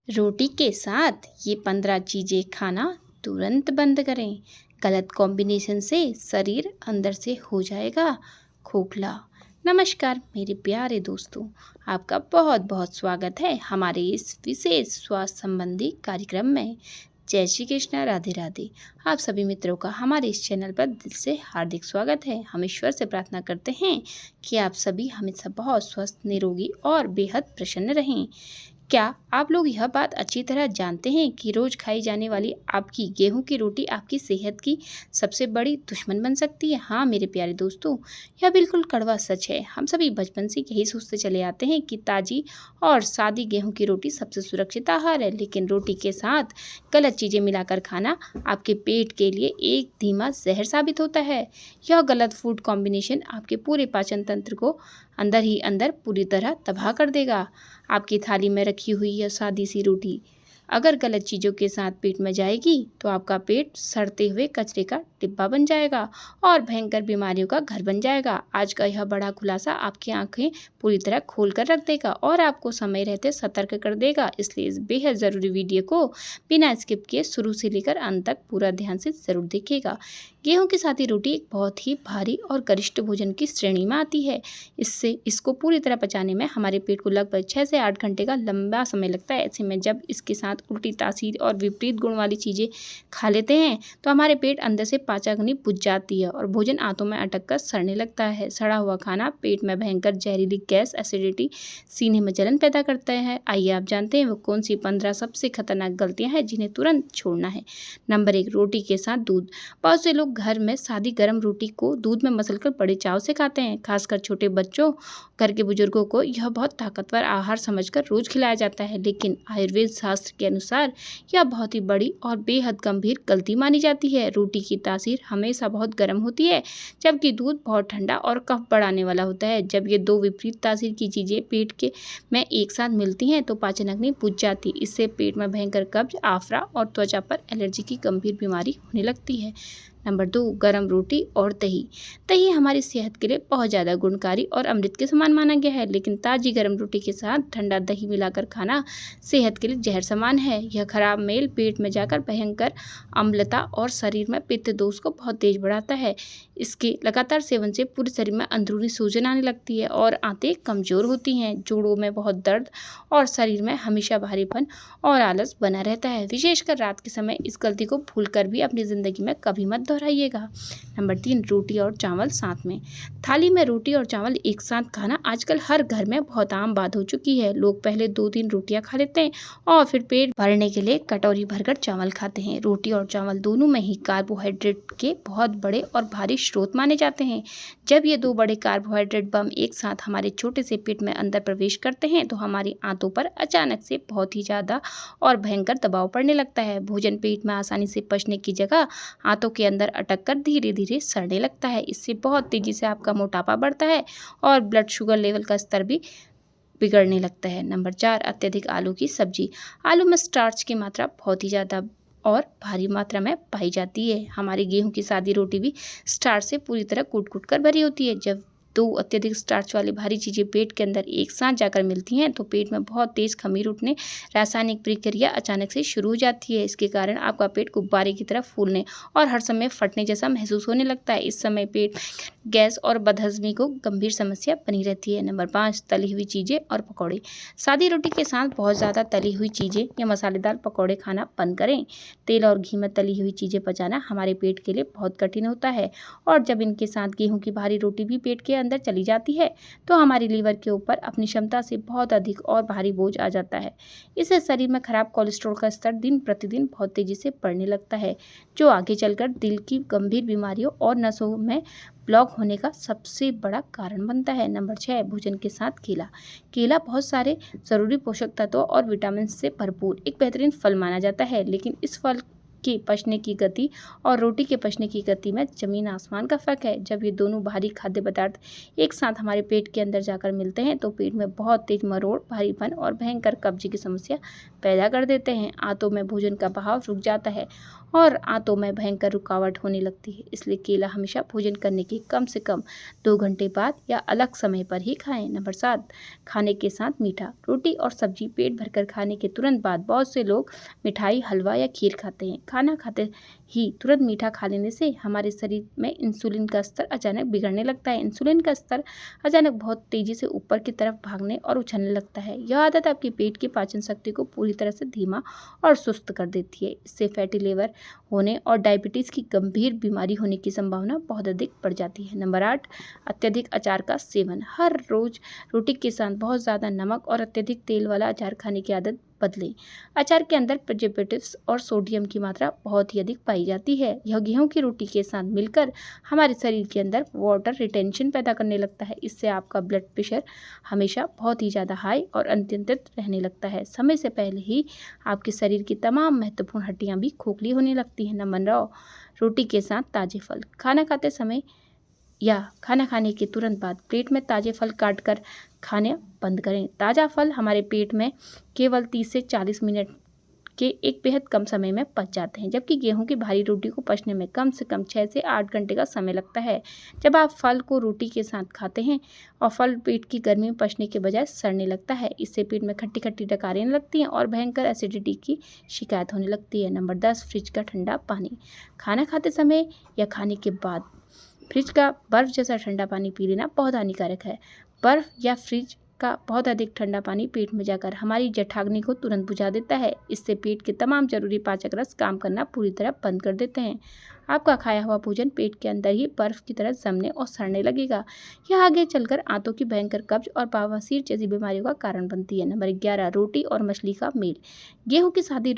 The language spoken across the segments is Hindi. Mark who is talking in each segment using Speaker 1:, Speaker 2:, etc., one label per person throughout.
Speaker 1: रोटी के साथ ये 15 चीज़ें खाना तुरंत बंद करें। गलत कॉम्बिनेशन से शरीर अंदर से हो जाएगा खोखला। नमस्कार मेरे प्यारे दोस्तों, आपका बहुत बहुत स्वागत है हमारे इस विशेष स्वास्थ्य संबंधी कार्यक्रम में। जय श्री कृष्णा, राधे राधे। आप सभी मित्रों का हमारे इस चैनल पर दिल से हार्दिक स्वागत है। हम ईश्वर से प्रार्थना करते हैं कि आप सभी हमेशा बहुत स्वस्थ, निरोगी और बेहद प्रसन्न रहें। क्या आप लोग यह बात अच्छी तरह जानते हैं कि रोज़ खाई जाने वाली आपकी गेहूं की रोटी आपकी सेहत की सबसे बड़ी दुश्मन बन सकती है? हाँ मेरे प्यारे दोस्तों, यह बिल्कुल कड़वा सच है। हम सभी बचपन से यही सोचते चले आते हैं कि ताज़ी और सादी गेहूं की रोटी सबसे सुरक्षित आहार है, लेकिन रोटी के साथ गलत चीज़ें मिलाकर खाना आपके पेट के लिए एक धीमा जहर साबित होता है। यह गलत फूड कॉम्बिनेशन आपके पूरे पाचन तंत्र को अंदर ही अंदर पूरी तरह तबाह कर देगा। आपकी थाली में रखी हुई यह सादी सी रोटी अगर गलत चीज़ों के साथ पेट में जाएगी तो आपका पेट सड़ते हुए कचरे का डिब्बा बन जाएगा और भयंकर बीमारियों का घर बन जाएगा। आज का यह बड़ा खुलासा आपकी आंखें पूरी तरह खोल कर रख देगा और आपको समय रहते सतर्क कर देगा। इसलिए इस बेहद ज़रूरी वीडियो को बिना स्किप किए शुरू से लेकर अंत तक पूरा ध्यान से ज़रूर देखिएगा। गेहूं की सादी रोटी एक बहुत ही भारी और गरिष्ठ भोजन की श्रेणी में आती है। इसको पूरी तरह पचाने में हमारे पेट को लगभग 6 से 8 घंटे का लंबा समय लगता है। ऐसे में जब इसके साथ उल्टी तासीर और विपरीत गुण वाली चीज़ें खा लेते हैं तो हमारे पेट अंदर से पाचन बुझ जाती है और भोजन आंतों में अटक कर सड़ने लगता है। सड़ा हुआ खाना पेट में भयंकर जहरीली गैस, एसिडिटी, सीने में जलन पैदा करता है। आइए आप जानते हैं वो कौन सी 15 सबसे खतरनाक गलतियां हैं जिन्हें तुरंत छोड़ना है। नंबर 1, रोटी के साथ दूध। बहुत से लोग घर में सादी गर्म रोटी को दूध में मसलकर बड़े चाव से खाते हैं। खासकर छोटे बच्चों, घर के बुजुर्गों को यह बहुत ताकतवर आहार समझकर रोज खिलाया जाता है, लेकिन आयुर्वेद शास्त्र के अनुसार यह बहुत ही बड़ी और बेहद गंभीर गलती मानी जाती है। रोटी की तासीर हमेशा बहुत गर्म होती है, जबकि दूध बहुत ठंडा और कफ बढ़ाने वाला होता है। जब ये दो विपरीत तासीर की चीज़ें पेट के में एक साथ मिलती हैं तो पाचन अग्नि बुझ जाती। इससे पेट में भयंकर कब्ज, आफरा और त्वचा पर एलर्जी की गंभीर बीमारी होने लगती है। नंबर 2, गरम रोटी और दही। दही हमारी सेहत के लिए बहुत ज़्यादा गुणकारी और अमृत के समान माना गया है, लेकिन ताज़ी गरम रोटी के साथ ठंडा दही मिलाकर खाना सेहत के लिए जहर समान है। यह खराब मेल पेट में जाकर भयंकर अम्लता और शरीर में पित्त दोष को बहुत तेज बढ़ाता है। इसके लगातार सेवन से पूरे शरीर में अंदरूनी सूजन आने लगती है और आंतें कमज़ोर होती हैं, जोड़ों में बहुत दर्द और शरीर में हमेशा भारीपन और आलस बना रहता है। विशेषकर रात के समय इस गलती को भूलकर भी अपनी ज़िंदगी में कभी मत दोहराइएगा। नंबर 3, रोटी और चावल साथ में। थाली में रोटी और चावल एक साथ खाना आजकल हर घर में बहुत आम बात हो चुकी है। लोग पहले 2-3 रोटियां खा लेते हैं और फिर पेट भरने के लिए कटोरी भरकर चावल खाते हैं। रोटी और चावल दोनों में ही कार्बोहाइड्रेट के बहुत बड़े और भारी स्रोत माने जाते हैं। जब ये दो बड़े कार्बोहाइड्रेट बम एक साथ हमारे छोटे से पेट में अंदर प्रवेश करते हैं तो हमारी आंतों पर अचानक से बहुत ही ज़्यादा और भयंकर दबाव पड़ने लगता है। भोजन पेट में आसानी से पचने की जगह आंतों के अंदर अटक कर धीरे धीरे सड़ने लगता है। इससे बहुत तेज़ी से आपका मोटापा बढ़ता है और ब्लड शुगर लेवल का स्तर भी बिगड़ने लगता है। नंबर 4, अत्यधिक आलू की सब्जी। आलू में स्टार्च की मात्रा बहुत ही ज़्यादा और भारी मात्रा में पाई जाती है। हमारी गेहूं की सादी रोटी भी स्टार्च से पूरी तरह कूट कूट कर भरी होती है। जब दो अत्यधिक स्टार्च वाली भारी चीज़ें पेट के अंदर एक साथ जाकर मिलती हैं तो पेट में बहुत तेज़ खमीर उठने, रासायनिक प्रक्रिया अचानक से शुरू हो जाती है। इसके कारण आपका पेट गुब्बारे की तरह फूलने और हर समय फटने जैसा महसूस होने लगता है। इस समय पेट गैस और बदहजमी को गंभीर समस्या बनी रहती है। नंबर 5, तली हुई चीज़ें और पकौड़े। सादी रोटी के साथ बहुत ज़्यादा तली हुई चीज़ें या मसालेदार पकौड़े खाना बंद करें। तेल और घी में तली हुई चीज़ें पचाना हमारे पेट के लिए बहुत कठिन होता है और जब इनके साथ गेहूं की भारी रोटी भी पेट के अंदर चली जाती है तो हमारी लीवर के ऊपर अपनी क्षमता से बहुत अधिक और भारी बोझ आ जाता है। इससे शरीर में खराब कोलेस्ट्रॉल का स्तर दिन प्रतिदिन बहुत तेज़ी से बढ़ने लगता है, जो आगे चलकर दिल की गंभीर बीमारियों और नसों में ब्लॉक होने का सबसे बड़ा कारण बनता है। नंबर 6, भोजन के साथ केला। केला बहुत सारे ज़रूरी पोषक तत्वों और विटामिन से भरपूर एक बेहतरीन फल माना जाता है, लेकिन इस फल के पचने की गति और रोटी के पचने की गति में जमीन आसमान का फर्क है। जब ये दोनों भारी खाद्य पदार्थ एक साथ हमारे पेट के अंदर जाकर मिलते हैं तो पेट में बहुत तेज मरोड़, भारीपन और भयंकर कब्ज की समस्या पैदा कर देते हैं। आंतों में भोजन का बहाव रुक जाता है और आंतों में भयंकर रुकावट होने लगती है। इसलिए केला हमेशा भोजन करने के कम से कम 2 घंटे बाद या अलग समय पर ही खाएं। नंबर 7, खाने के साथ मीठा। रोटी और सब्जी पेट भरकर खाने के तुरंत बाद बहुत से लोग मिठाई, हलवा या खीर खाते हैं। खाना खाते ही तुरंत मीठा खा लेने से हमारे शरीर में इंसुलिन का स्तर अचानक बिगड़ने लगता है। इंसुलिन का स्तर अचानक बहुत तेजी से ऊपर की तरफ भागने और उछलने लगता है। यह आदत आपके पेट की पाचन शक्ति को पूरी तरह से धीमा और सुस्त कर देती है। इससे फैटी लिवर होने और डायबिटीज़ की गंभीर बीमारी होने की संभावना बहुत अधिक बढ़ जाती है। नंबर 8, अत्यधिक अचार का सेवन। हर रोज रोटी के साथ बहुत ज़्यादा नमक और अत्यधिक तेल वाला अचार खाने की आदत बदलें। अचार के अंदर प्रिजर्वेटिव्स और सोडियम की मात्रा बहुत ही अधिक पाई जाती है। यह गेहूं की रोटी के साथ मिलकर हमारे शरीर के अंदर वाटर रिटेंशन पैदा करने लगता है। इससे आपका ब्लड प्रेशर हमेशा बहुत ही ज़्यादा हाई और अनियंत्रित रहने लगता है। समय से पहले ही आपके शरीर की तमाम महत्वपूर्ण हड्डियां भी खोखली होने लगती हैं। नंबर 9, रोटी के साथ ताजे फल। खाना खाते समय या खाना खाने के तुरंत बाद प्लेट में ताजे फल काट कर खाने बंद करें। ताज़ा फल हमारे पेट में केवल 30 से 40 मिनट के एक बेहद कम समय में पच जाते हैं, जबकि गेहूं की भारी रोटी को पचने में कम से कम 6 से 8 घंटे का समय लगता है। जब आप फल को रोटी के साथ खाते हैं और फल पेट की गर्मी में पचने के बजाय सड़ने लगता है, इससे पेट में खट्टी खट्टी डकारें लगती हैं और भयंकर एसिडिटी की शिकायत होने लगती है। नंबर 10, फ्रिज का ठंडा पानी। खाना खाते समय या खाने के बाद फ्रिज का बर्फ़ जैसा ठंडा पानी पी लेना बहुत हानिकारक है। बर्फ़ या फ्रिज का बहुत अधिक ठंडा पानी पेट में जाकर हमारी जठराग्नि को तुरंत बुझा देता है। इससे पेट के तमाम जरूरी पाचक रस काम करना पूरी तरह बंद कर देते हैं। आपका खाया हुआ भोजन पेट के अंदर ही बर्फ़ की तरह जमने और सड़ने लगेगा। यह आगे चलकर आंतों की भयंकर कब्ज और बवासीर जैसी बीमारियों का कारण बनती है। नंबर 11, रोटी और मछली का मेल। गेहूँ की सादी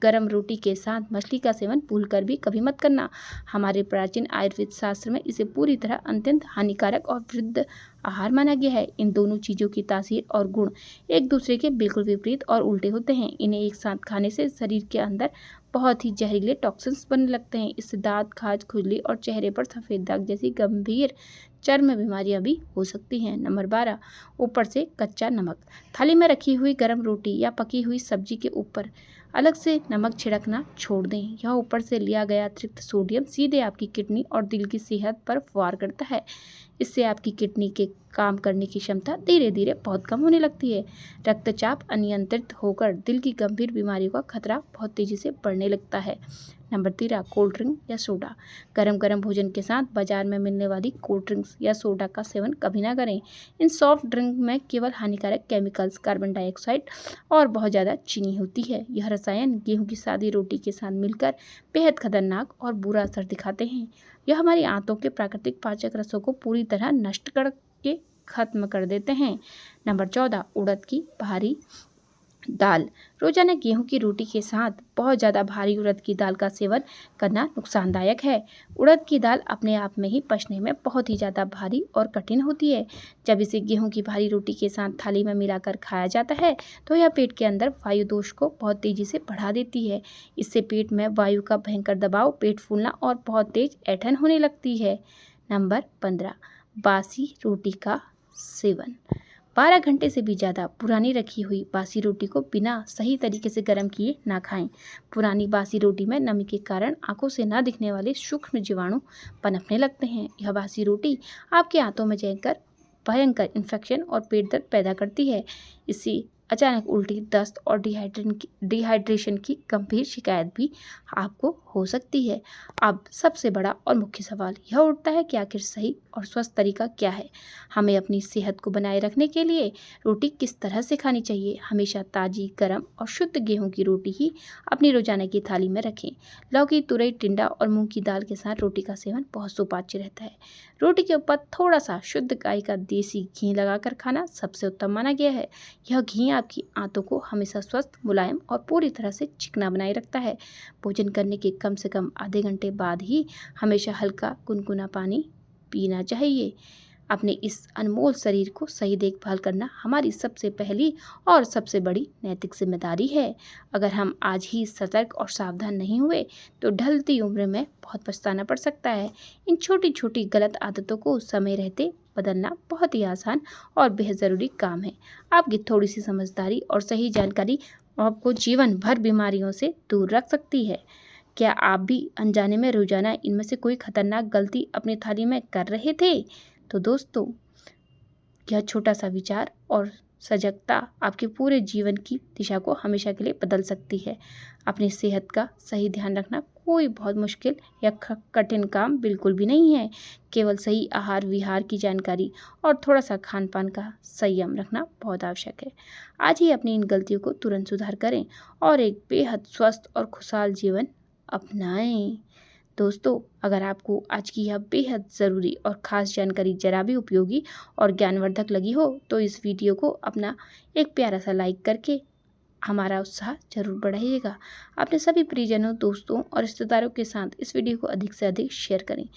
Speaker 1: गरम रोटी के साथ मछली का सेवन भूलकर भी कभी मत करना। हमारे प्राचीन आयुर्वेद शास्त्र में इसे पूरी तरह अत्यंत हानिकारक और वृद्ध आहार माना गया है। इन दोनों चीज़ों की तासीर और गुण एक दूसरे के बिल्कुल विपरीत और उल्टे होते हैं। इन्हें एक साथ खाने से शरीर के अंदर बहुत ही जहरीले टॉक्सिन्स बनने लगते हैं। इससे दांत, खाज, खुजली और चेहरे पर सफ़ेद दाग जैसी गंभीर चर्म बीमारियां भी हो सकती हैं। नंबर 12, ऊपर से कच्चा नमक। थाली में रखी हुई गर्म रोटी या पकी हुई सब्जी के ऊपर अलग से नमक छिड़कना छोड़ दें। यह ऊपर से लिया गया अतिरिक्त सोडियम सीधे आपकी किडनी और दिल की सेहत पर वार करता है। इससे आपकी किडनी के काम करने की क्षमता धीरे धीरे बहुत कम होने लगती है। रक्तचाप अनियंत्रित होकर दिल की गंभीर बीमारियों का खतरा बहुत तेजी से बढ़ने लगता है। नंबर 13, कोल्ड ड्रिंक या सोडा। गरम गरम भोजन के साथ बाजार में मिलने वाली कोल्ड ड्रिंक्स या सोडा का सेवन कभी ना करें। इन सॉफ्ट ड्रिंक में केवल हानिकारक केमिकल्स, कार्बन डाइऑक्साइड और बहुत ज़्यादा चीनी होती है। यह रसायन गेहूं की सादी रोटी के साथ मिलकर बेहद खतरनाक और बुरा असर दिखाते हैं। यह हमारी आंतों के प्राकृतिक पाचक रसों को पूरी तरह नष्ट करके खत्म कर देते हैं। नंबर 14, उड़द की भारी दाल। रोजाना गेहूं की रोटी के साथ बहुत ज़्यादा भारी उड़द की दाल का सेवन करना नुकसानदायक है। उड़द की दाल अपने आप में ही पचने में बहुत ही ज़्यादा भारी और कठिन होती है। जब इसे गेहूं की भारी रोटी के साथ थाली में मिलाकर खाया जाता है तो यह पेट के अंदर वायु दोष को बहुत तेज़ी से बढ़ा देती है। इससे पेट में वायु का भयंकर दबाव, पेट फूलना और बहुत तेज ऐंठन होने लगती है। नंबर 15, बासी रोटी का सेवन। 12 घंटे से भी ज़्यादा पुरानी रखी हुई बासी रोटी को बिना सही तरीके से गर्म किए ना खाएं। पुरानी बासी रोटी में नमी के कारण आंखों से ना दिखने वाले सूक्ष्म जीवाणु पनपने लगते हैं। यह बासी रोटी आपके आंतों में जाकर इन्फेक्शन और पेट दर्द पैदा करती है। इससे अचानक उल्टी, दस्त और डिहाइड्रेशन की गंभीर शिकायत भी आपको हो सकती है। अब सबसे बड़ा और मुख्य सवाल यह उठता है कि आखिर सही और स्वस्थ तरीका क्या है। हमें अपनी सेहत को बनाए रखने के लिए रोटी किस तरह से खानी चाहिए। हमेशा ताज़ी, गर्म और शुद्ध गेहूं की रोटी ही अपनी रोजाना की थाली में रखें। लौकी, तुरई, टिंडा और मूंग की दाल के साथ रोटी का सेवन बहुत सुपाच्य रहता है। रोटी के ऊपर थोड़ा सा शुद्ध गाय का देसी घी लगाकर खाना सबसे उत्तम माना गया है। यह घी आपकी आंतों को हमेशा स्वस्थ, मुलायम और पूरी तरह से चिकना बनाए रखता है। भोजन करने के कम से कम आधे घंटे बाद ही हमेशा हल्का गुनगुना पानी पीना चाहिए। अपने इस अनमोल शरीर को सही देखभाल करना हमारी सबसे पहली और सबसे बड़ी नैतिक जिम्मेदारी है। अगर हम आज ही सतर्क और सावधान नहीं हुए तो ढलती उम्र में बहुत पछताना पड़ सकता है। इन छोटी छोटी गलत आदतों को समय रहते बदलना बहुत ही आसान और बेहद ज़रूरी काम है। आपकी थोड़ी सी समझदारी और सही जानकारी आपको जीवन भर बीमारियों से दूर रख सकती है। क्या आप भी अनजाने में रोजाना इनमें से कोई खतरनाक गलती अपनी थाली में कर रहे थे? तो दोस्तों, यह छोटा सा विचार और सजगता आपके पूरे जीवन की दिशा को हमेशा के लिए बदल सकती है। अपनी सेहत का सही ध्यान रखना कोई बहुत मुश्किल या कठिन काम बिल्कुल भी नहीं है। केवल सही आहार विहार की जानकारी और थोड़ा सा खान पान का संयम रखना बहुत आवश्यक है। आज ही अपनी इन गलतियों को तुरंत सुधार करें और एक बेहद स्वस्थ और खुशहाल जीवन अपनाएं। दोस्तों, अगर आपको आज की यह बेहद ज़रूरी और ख़ास जानकारी जरा भी उपयोगी और ज्ञानवर्धक लगी हो तो इस वीडियो को अपना एक प्यारा सा लाइक करके हमारा उत्साह जरूर बढ़ाइएगा। अपने सभी परिजनों, दोस्तों और रिश्तेदारों के साथ इस वीडियो को अधिक से अधिक शेयर करें।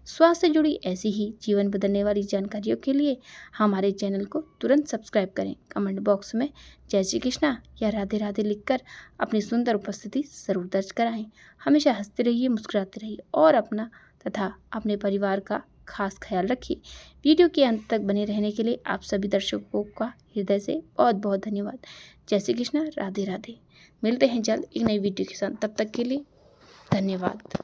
Speaker 1: स्वास्थ्य से जुड़ी ऐसी ही जीवन बदलने वाली जानकारियों के लिए हमारे चैनल को तुरंत सब्सक्राइब करें। कमेंट बॉक्स में जय श्री कृष्णा या राधे राधे लिखकर अपनी सुंदर उपस्थिति जरूर दर्ज कराएं। हमेशा हंसते रहिए, मुस्कुराते रहिए और अपना तथा अपने परिवार का खास ख्याल रखिए। वीडियो के अंत तक बने रहने के लिए आप सभी दर्शकों का हृदय से बहुत बहुत धन्यवाद। जय श्री कृष्णा, राधे राधे। मिलते हैं जल्द एक नई वीडियो के साथ, तब तक के लिए धन्यवाद।